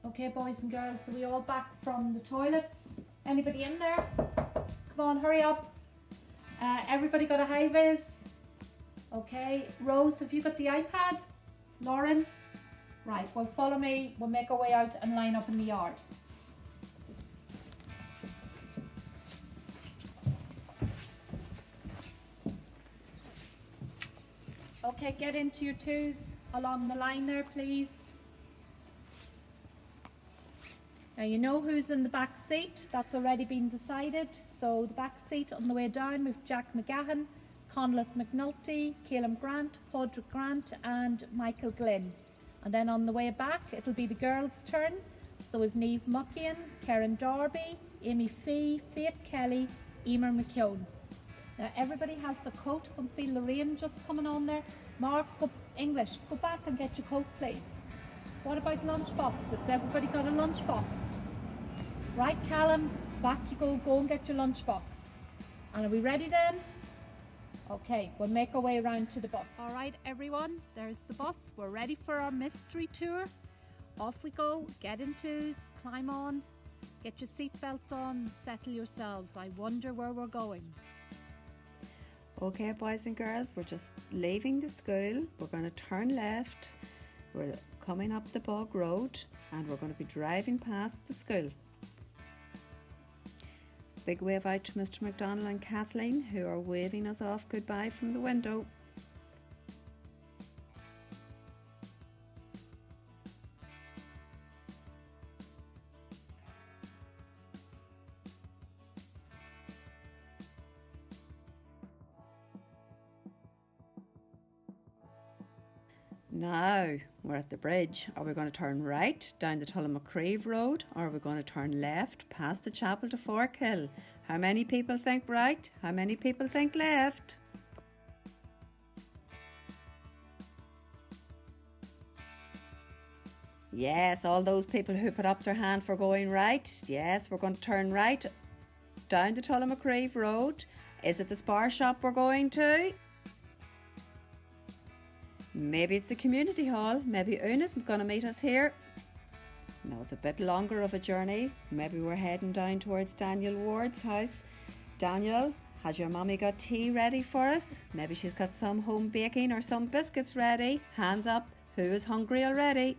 Okay, boys and girls, are we all back from the toilets? Anybody in there? Come on, hurry up. Everybody got a high vis? Okay, Rose, have you got the iPad? Lauren? Right, well follow me, we'll make our way out and line up in the yard. Okay, get into your twos along the line there, please. Now you know who's in the back seat, that's already been decided. So the back seat on the way down we've Jack McGahan, Conleth McNulty, Caleb Grant, Padraig Grant and Michael Glynn. And then on the way back it'll be the girls' turn. So we've Niamh Muckian, Karen Darby, Amy Fee, Faith Kelly, Emer McKeown. Now everybody has the coat, I can feel the rain just coming on there. Mark, English, go back and get your coat please. What about lunch boxes? Everybody got a lunch box? Right, Callum, back you go and get your lunch box. And are we ready then? Okay, we'll make our way around to the bus. All right, everyone, there's the bus. We're ready for our mystery tour. Off we go, get in twos, climb on, get your seatbelts on, settle yourselves. I wonder where we're going. Okay, boys and girls, we're just leaving the school. We're going to turn left. We're coming up the Bog Road and we're going to be driving past the school. Big wave out to Mr. McDonald and Kathleen, who are waving us off goodbye from the window. Now we're at the bridge. Are we going to turn right down the Tullymacreeve Road or are we going to turn left past the chapel to Forkhill? How many people think right? How many people think left? Yes, all those people who put up their hand for going right. Yes, we're going to turn right down the Tullymacreeve Road. Is it the Spar shop we're going to? Maybe it's the community hall. Maybe Una's going to meet us here. No, it's a bit longer of a journey. Maybe we're heading down towards Daniel Ward's house. Daniel, has your mummy got tea ready for us? Maybe she's got some home baking or some biscuits ready. Hands up, who is hungry already?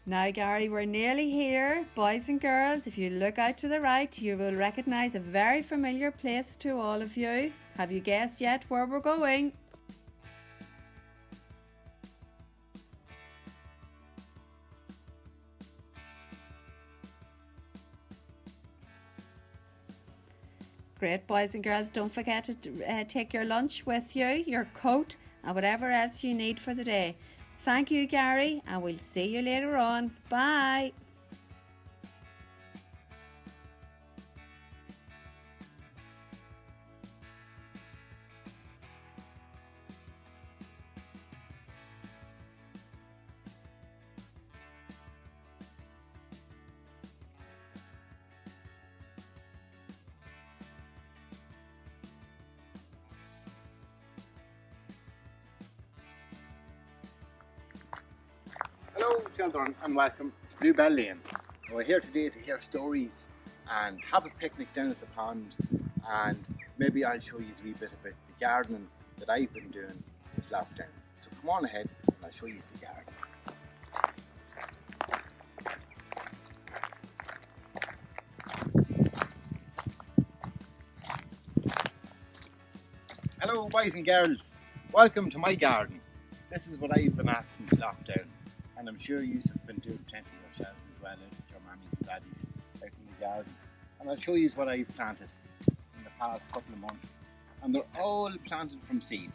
Now, Gary, we're nearly here. Boys and girls, if you look out to the right, you will recognise a very familiar place to all of you. Have you guessed yet where we're going? Great, boys and girls, don't forget to take your lunch with you, your coat and whatever else you need for the day. Thank you, Gary, and we'll see you later on. Bye. Hello children and welcome to Bluebell Lane. We're here today to hear stories and have a picnic down at the pond, and maybe I'll show you a wee bit about the gardening that I've been doing since lockdown. So come on ahead and I'll show you the garden. Hello boys and girls, welcome to my garden. This is what I've been at since lockdown, and I'm sure you have been doing plenty yourselves as well out at your mammies and daddies out in the garden. And I'll show you what I've planted in the past couple of months. And they're all planted from seed.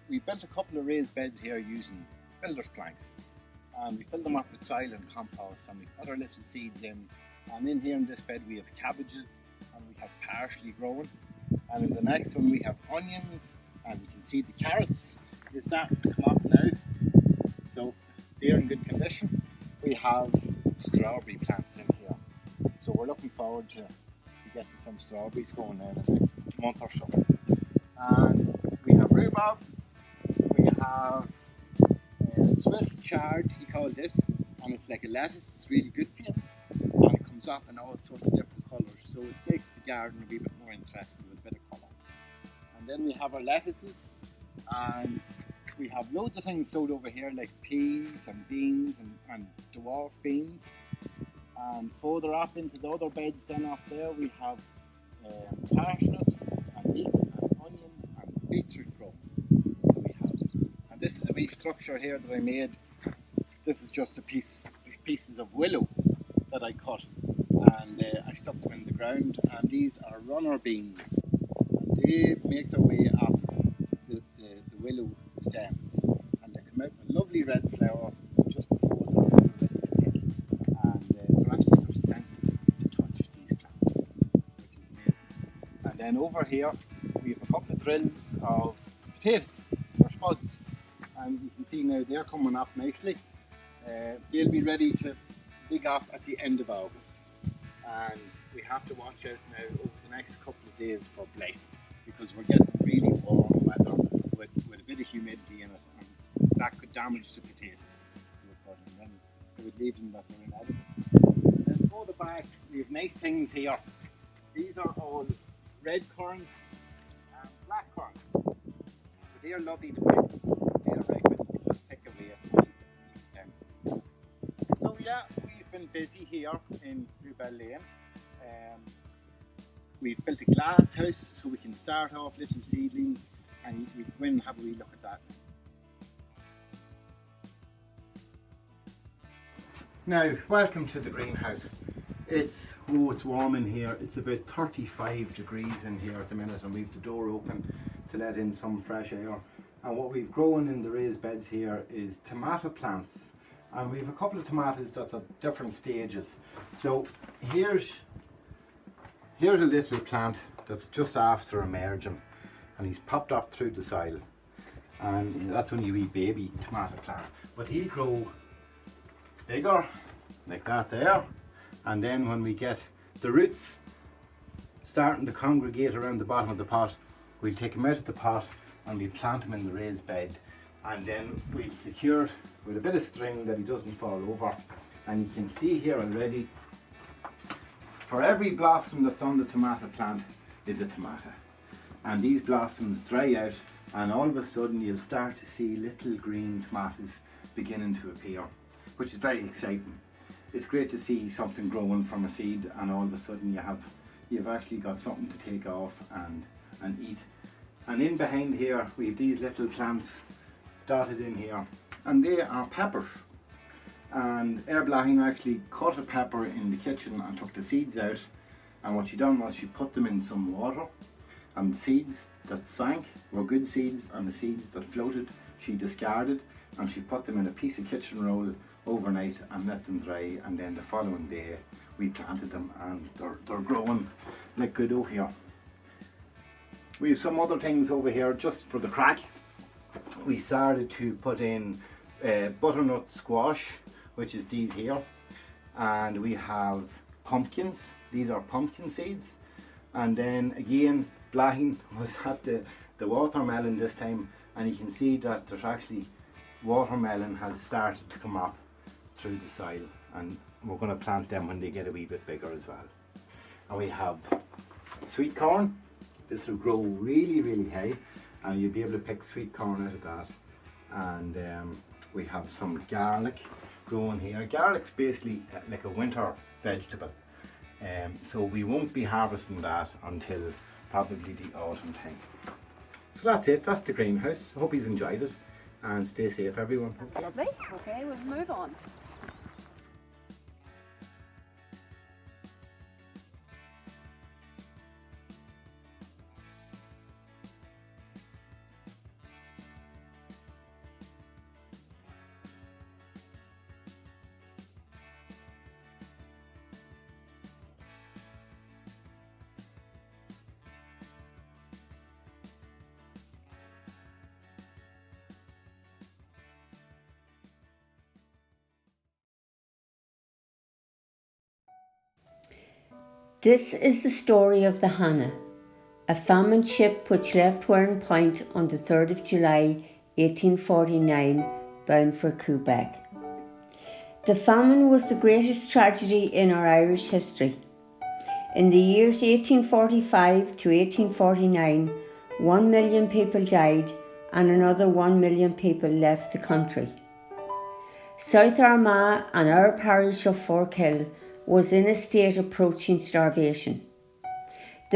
We built a couple of raised beds here using builder's planks. And we filled them up with soil and compost, and we put our little seeds in. And in here in this bed we have cabbages, and we have parsley growing. And in the next one we have onions, and you can see the carrots is starting to come up now. So they're in good condition. We have strawberry plants in here. So we're looking forward to getting some strawberries going now in the next month or so. And we have rhubarb, we have Swiss chard, you call this, and it's like a lettuce, it's really good for you. And it comes up in all sorts of different colours, so it makes the garden a wee bit more interesting with a bit of colour. And then we have our lettuces, and we have loads of things sold over here like peas and beans and dwarf beans. And further up into the other beds then up there we have parsnips and leek and onion and beetroot growing. So we have, and this is a wee structure here that I made. This is just pieces of willow that I cut, and I stuck them in the ground, and these are runner beans, and they make their way up the willow stems, and they come out with lovely red flower just before they're ready to pick, and they're sensitive to touch, these plants, which is amazing. And then over here we have a couple of drills of potatoes for spuds, and you can see now they're coming up nicely. They'll be ready to dig up at the end of August, and we have to watch out now over the next couple of days for blight, because we're getting really warm weather with a bit of humidity in it, and that could damage the potatoes. So then it would leave them that they're inedible. And then further back we have nice things here. These are all red currants and black currants. So they are lovely to pick. They are right when you just pick away at the stems. So yeah, we've been busy here in Bluebell Lane. We've built a glass house so we can start off little seedlings, and we go in and have a wee look at that. Now, welcome to the greenhouse. It's warm in here. It's about 35 degrees in here at the minute, and we've the door open to let in some fresh air. And what we've grown in the raised beds here is tomato plants, and we have a couple of tomatoes that's at different stages. So here's a little plant that's just after emerging, and he's popped up through the soil, and that's only a wee baby tomato plant, but he'll grow bigger like that there, and then when we get the roots starting to congregate around the bottom of the pot, we'll take him out of the pot and we'll plant him in the raised bed, and then we'll secure it with a bit of string that he doesn't fall over. And you can see here already, for every blossom that's on the tomato plant is a tomato, and these blossoms dry out, and all of a sudden you'll start to see little green tomatoes beginning to appear, which is very exciting. It's great to see something growing from a seed, and all of a sudden you've actually got something to take off and eat. And in behind here we have these little plants dotted in here, and they are peppers. And Blahin actually cut a pepper in the kitchen and took the seeds out, and what she done was she put them in some water, and the seeds that sank were good seeds, and the seeds that floated she discarded, and she put them in a piece of kitchen roll overnight and let them dry, and then the following day we planted them, and they're growing like good over here. We have some other things over here just for the crack. We started to put in butternut squash, which is these here, and we have pumpkins. These are pumpkin seeds. And then again, Blahin was at the watermelon this time, and you can see that there's actually watermelon has started to come up through the soil, and we're going to plant them when they get a wee bit bigger as well. And we have sweet corn. This will grow really high, and you'll be able to pick sweet corn out of that. And we have some garlic growing here. Garlic's basically like a winter vegetable, so we won't be harvesting that until probably the autumn time. So that's it, that's the greenhouse. I hope you've enjoyed it, and stay safe everyone. Lovely. Okay, we'll move on. This is the story of the Hannah, a famine ship which left Wern Point on the 3rd of July 1849, bound for Quebec. The famine was the greatest tragedy in our Irish history. In the years 1845 to 1849, 1 million people died and another 1 million people left the country. South Armagh and our parish of Forkhill was in a state approaching starvation.